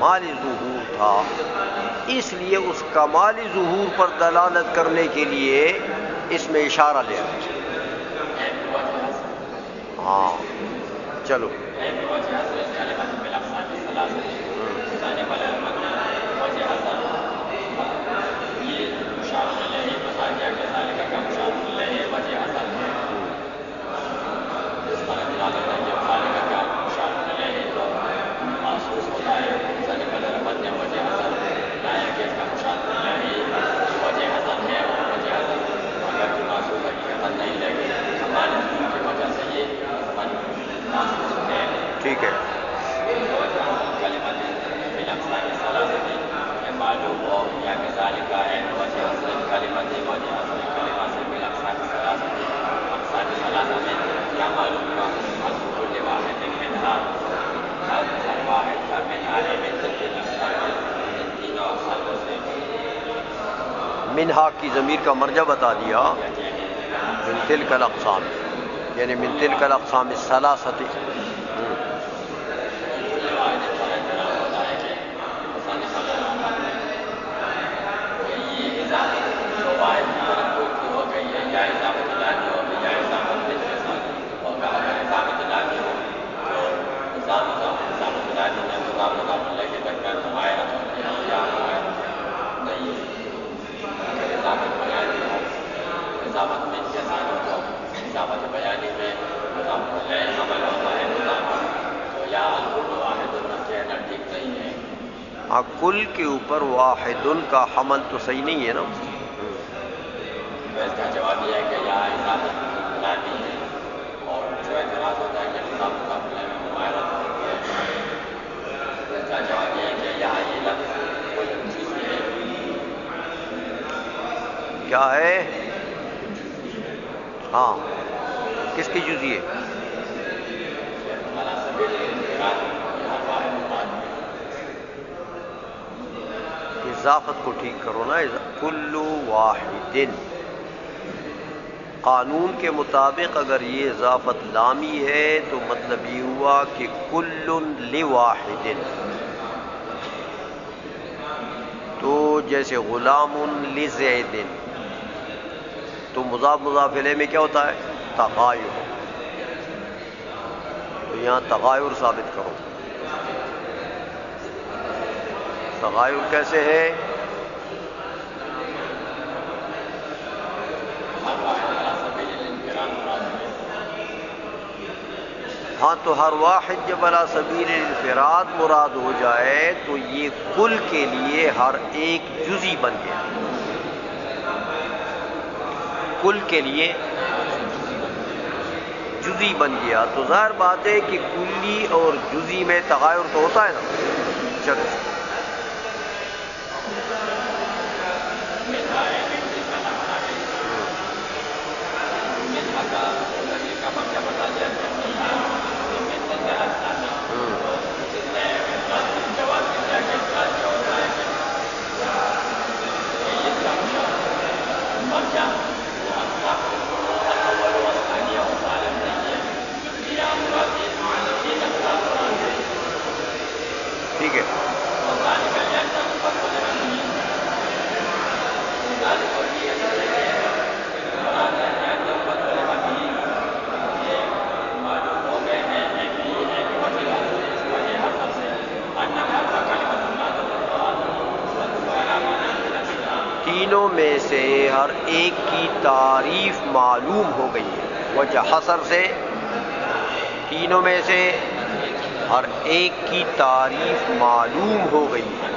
کمال ظہور تھا، اس لیے اس کمال ظہور پر دلالت کرنے کے لیے اس میں اشارہ لیا۔ ہاں چلو، ٹھیک ہے۔ منہا کی ضمیر کا مرجع بتا دیا، من تلک الاقسام، یعنی من تلک الاقسام الثلاثۃ۔ کل کے اوپر واحد کا حمل تو صحیح نہیں ہے نا۔ اس کا جواب یہ ہے کہ یہاں اضافت لازمی ہے، اور جو اعتراض ہوتا ہے کہ اضافت مقابلے میں مماثلت ہوتی ہے، اس کا جواب یہ ہے کہ یہاں یہ لفظ کوئی چیز ہے۔ کیا ہے؟ ہاں، کس کی جزئی ہے؟ اضافت کو ٹھیک کرو نا، کل واحد، قانون کے مطابق اگر یہ اضافت لامی ہے تو مطلب یہ ہوا کہ کل لواحد، تو جیسے غلام لزید، تو مضاف مضاف الیہ میں کیا ہوتا ہے؟ تغایر، تو یہاں تغایر ثابت کرو۔ تغایر کیسے ہے؟ ہاں، تو ہر واحد جب علی سبیل الانفراد مراد ہو جائے تو یہ کل کے لیے ہر ایک جزئی بن گیا، کل کے لیے جزئی بن گیا، تو ظاہر بات ہے کہ کلی اور جزئی میں تغایر تو ہوتا ہے نا۔ چلو، ٹھیک ہے۔ تینوں میں سے ہر ایک کی تعریف معلوم ہو گئی ہے، وجہ حصر سے تینوں میں سے ہر ایک کی تعریف معلوم ہو گئی ہے۔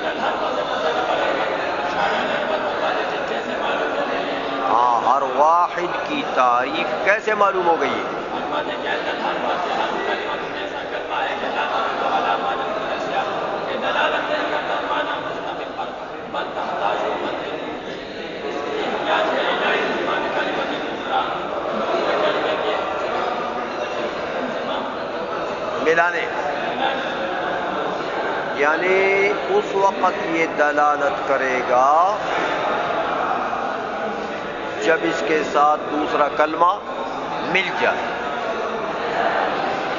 ہاں، ہر واحد کی تعریف کیسے معلوم ہو گئی ہے؟ ملانے، یعنی اس وقت یہ دلالت کرے گا جب اس کے ساتھ دوسرا کلمہ مل جائے۔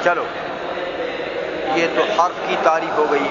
چلو، یہ تو حرف کی تعریف ہو گئی،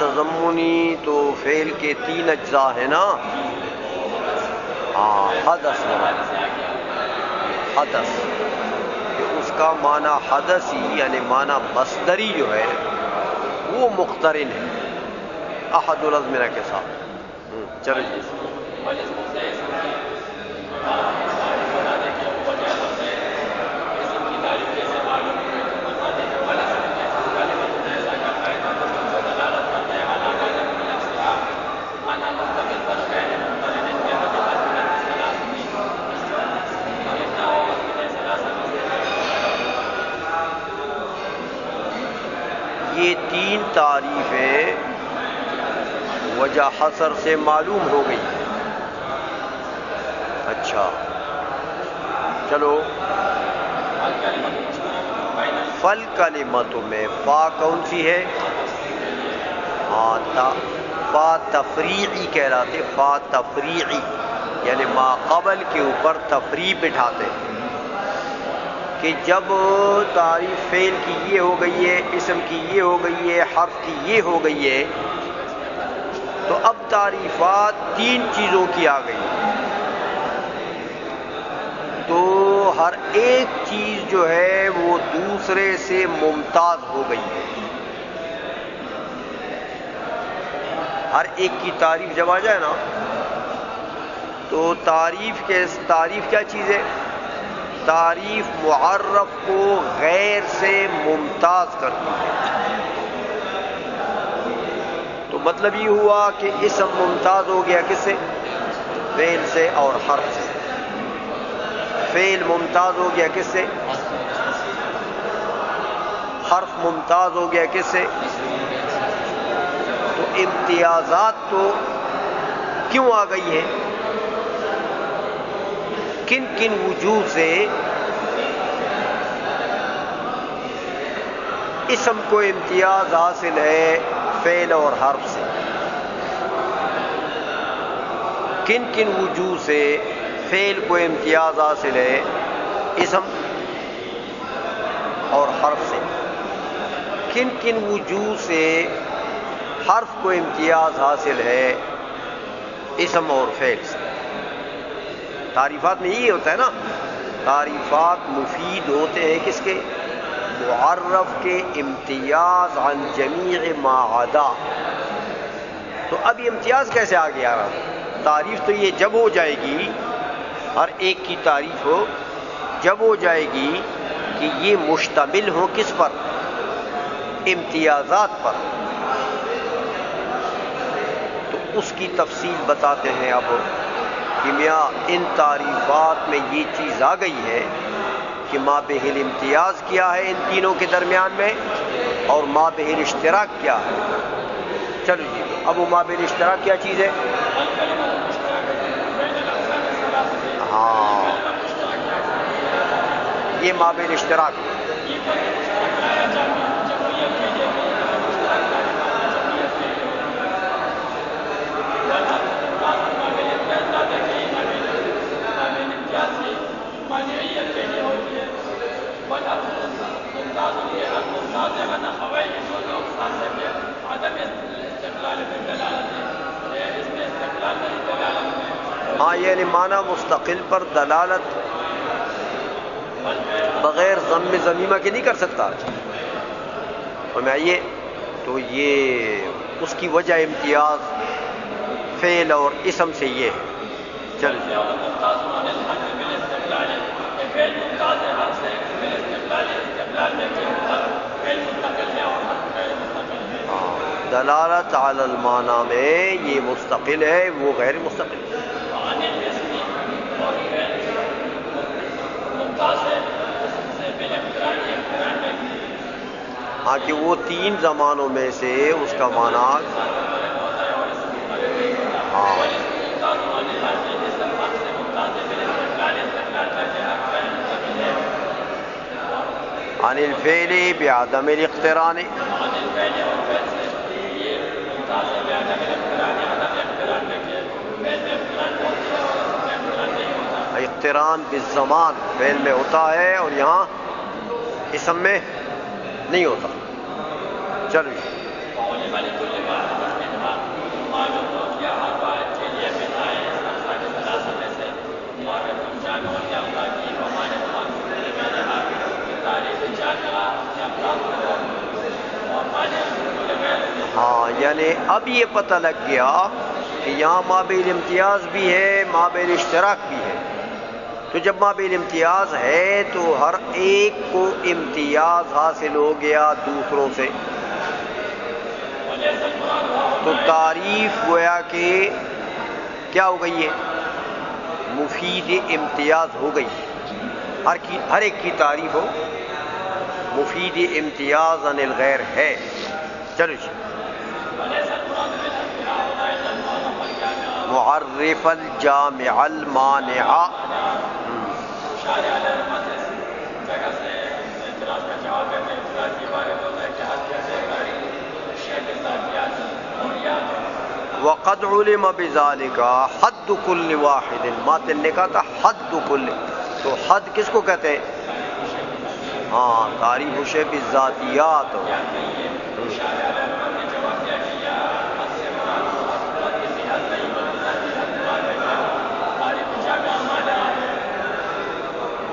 تضمنی تو فعل کے 3 اجزاء ہیں نا. ہاں حدث حدث کہ اس کا معنی حدثی یعنی معنی مصدری جو ہے وہ مقترن ہے احد الازمنہ کے ساتھ. چلو جی. یہ 3 تعریفیں وجہ حصر سے معلوم ہو گئی. اچھا چلو. فل کلمت میں فا کون سی ہے؟ فا تفریعی کہلاتے. فا تفریعی یعنی ما قبل کے اوپر تفریع بٹھاتے ہیں کہ جب تعریف فعل کی یہ ہو گئی ہے، اسم کی یہ ہو گئی ہے، حرف کی یہ ہو گئی ہے، تو اب تعریفات 3 چیزوں کی آ گئی. تو ہر ایک چیز جو ہے وہ دوسرے سے ممتاز ہو گئی ہے. ہر ایک کی تعریف جب آ جائے نا تو تعریف کیا چیز ہے؟ تعریف معرف کو غیر سے ممتاز کرتی ہے. تو مطلب یہ ہوا کہ اسم ممتاز ہو گیا کس سے؟ فعل سے اور حرف سے. فعل ممتاز ہو گیا کس سے؟ حرف ممتاز ہو گیا کس سے؟ تو امتیازات تو کیوں آ گئی ہیں؟ کن کن وجوہ سے اسم کو امتیاز حاصل ہے فعل اور حرف سے؟ کن کن وجوہ سے فعل کو امتیاز حاصل ہے اسم اور حرف سے؟ کن کن وجوہ سے حرف کو امتیاز حاصل ہے اسم اور فعل سے؟ تعریفات میں یہی ہوتا ہے نا. تعریفات مفید ہوتے ہیں کس کے؟ معرف کے امتیاز عن جمیع ما عدا. تو اب یہ امتیاز کیسے آ گیا؟ تعریف تو یہ جب ہو جائے گی، ہر ایک کی تعریف ہو جب ہو جائے گی کہ یہ مشتمل ہو کس پر؟ امتیازات پر. تو اس کی تفصیل بتاتے ہیں اب کہ میاں ان تعریفات میں یہ چیز آ گئی ہے کہ ما بہل امتیاز کیا ہے ان تینوں کے درمیان میں اور ما بہل اشتراک کیا ہے. چلو جی. اب وہ ما بہل اشتراک کیا چیز ہے؟ ہاں یہ ما بہل اشتراک ہے. ہاں یعنی معنی مستقل پر دلالت بغیر ضم ضمیمہ کے نہیں کر سکتا. اور میں آئیے تو یہ اس کی وجہ امتیاز فعل اور اسم سے یہ ہے. چلو دلالت علی المعنی میں یہ مستقل ہے، وہ غیر مستقل ہے. ہاں کہ وہ 3 زمانوں میں سے اس کا معنی عن الفعل بعدم الاقتران. اقتران بالزمان فعل میں ہوتا ہے اور یہاں اسم میں نہیں ہوتا. چلو یعنی اب یہ پتہ لگ گیا کہ یہاں مابین امتیاز بھی ہے، مابین اشتراک بھی ہے. تو جب مابین امتیاز ہے تو ہر ایک کو امتیاز حاصل ہو گیا دوسروں سے. تو تعریف گویا کہ کیا ہو گئی ہے؟ مفید امتیاز ہو گئی. ہر ایک کی تعریف ہو مفید امتیاز عن الغیر ہے. چلو جی، معرف الجامع المانع. وقد علم بذلك حد كل واحد. ماتن نے کہا تھا حد کل، تو حد کس کو کہتے ہیں؟ ہاں، تعریف شے بالذاتیات.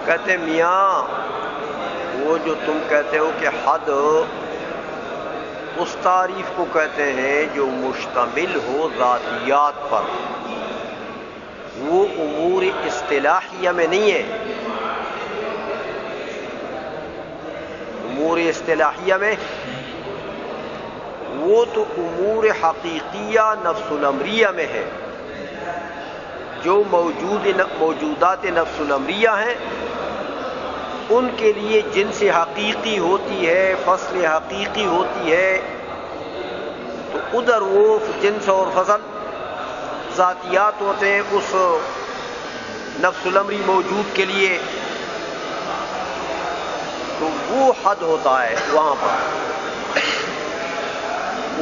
کہتے میاں وہ جو تم کہتے ہو کہ حد، اس تعریف کو کہتے ہیں جو مشتمل ہو ذاتیات پر. وہ امور اصطلاحیہ میں نہیں ہے. امور اصطلاحیہ میں وہ تو امور حقیقیہ نفس الامریہ میں ہے. جو موجودات نفس الامریہ ہیں ان کے لیے جنس حقیقی ہوتی ہے، فصل حقیقی ہوتی ہے، تو ادھر وہ جنس اور فصل ذاتیات ہوتے ہیں اس نفس الامری موجود کے لیے. تو وہ حد ہوتا ہے وہاں پر.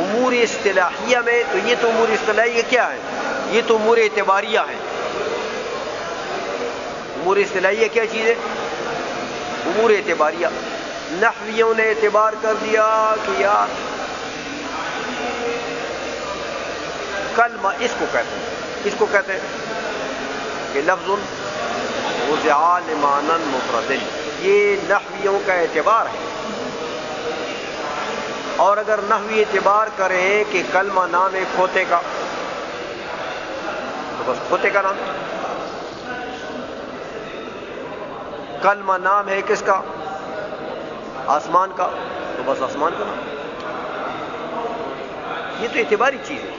امور اصطلاحیہ میں تو یہ تو امور اصطلاحیہ کیا ہے؟ یہ تو امور اعتباریہ ہیں. امور اصطلاحیہ کیا چیز ہے؟ امور اعتباریہ. نحویوں نے اعتبار کر دیا کہ یار کلمہ اس کو کہتے ہیں، اس کو کہتے ہیں کہ لفظ وضع لمعنى مفرد. یہ نحویوں کا اعتبار ہے. اور اگر نحوی اعتبار کریں کہ کلمہ نام ہے کھوتے کا، تو بس کھوتے کا نام. کلمہ نام ہے کس کا؟ آسمان کا، تو بس آسمان کا نام. یہ تو اعتباری چیز ہے.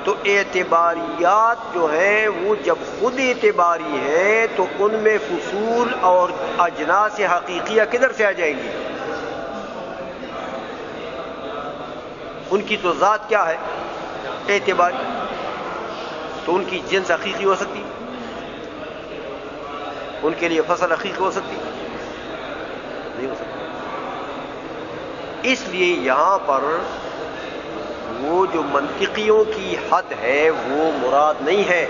تو اعتباریات جو ہیں وہ جب خود اعتباری ہیں تو ان میں فصول اور اجناس حقیقیہ کدھر سے آ جائیں گی؟ ان کی تو ذات کیا ہے؟ اعتباری. تو ان کی جنس حقیقی ہو سکتی، ان کے لیے فصل حقیقی ہو سکتی؟ نہیں ہو سکتی. اس لیے یہاں پر وہ جو منطقیوں کی حد ہے وہ مراد نہیں ہے.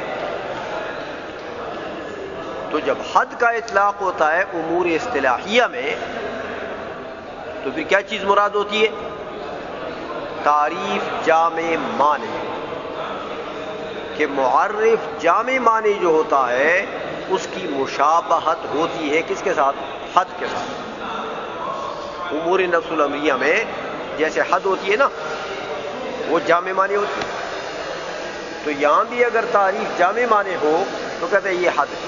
تو جب حد کا اطلاق ہوتا ہے امور اصطلاحیہ میں تو پھر کیا چیز مراد ہوتی ہے؟ تعریف جامع معنی. کہ معرف جامع معنی جو ہوتا ہے اس کی مشابہت ہوتی ہے کس کے ساتھ؟ حد کے ساتھ. امور نفس الامریہ میں جیسے حد ہوتی ہے نا، وہ جامع معنی ہوتی ہے. تو یہاں بھی اگر تعریف جامع معنی ہو تو کہتے ہیں یہ حد ہے.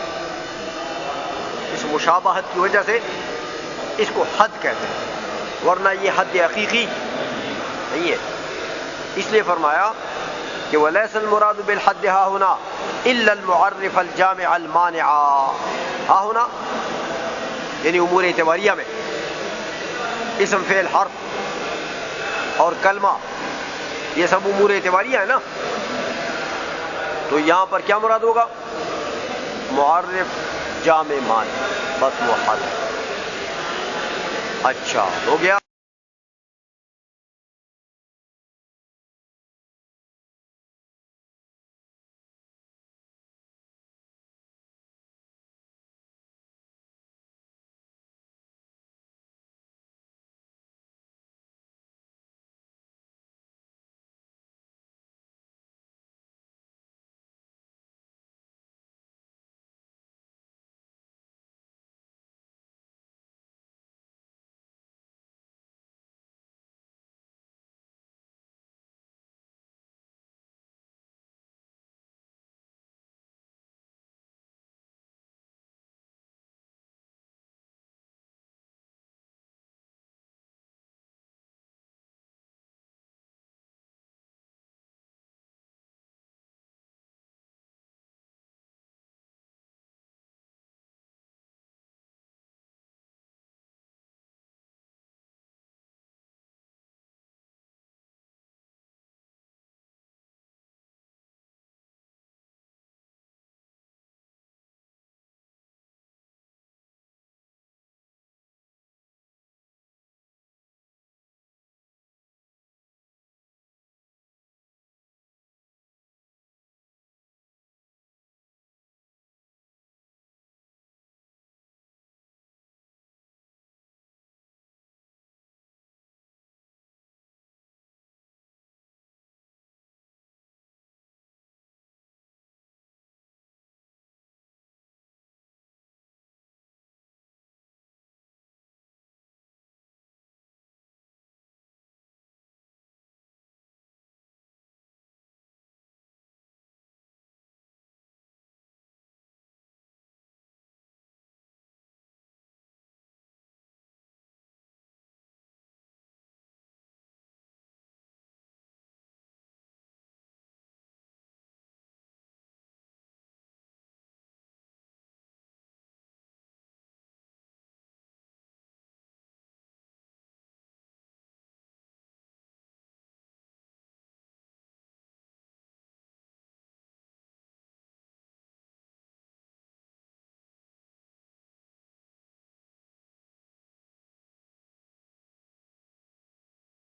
اس مشابہت کی وجہ سے اس کو حد کہتے ہیں، ورنہ یہ حد حقیقی نہیں ہے. اس لیے فرمایا کہ وَلَيْسَ الْمُرَادُ بِالْحَدِّ ہَا هُنَا إِلَّا الْمُعَرِّفَ الْجَامِعَ الْمَانِعَ. ہا ہونا یعنی امور اعتباریہ میں اسم فعل حرف اور کلمہ یہ سب امور اعتباریہ ہے نا. تو یہاں پر کیا مراد ہوگا؟ معرف جامع معنی، بس وہ حد. اچھا ہو گیا.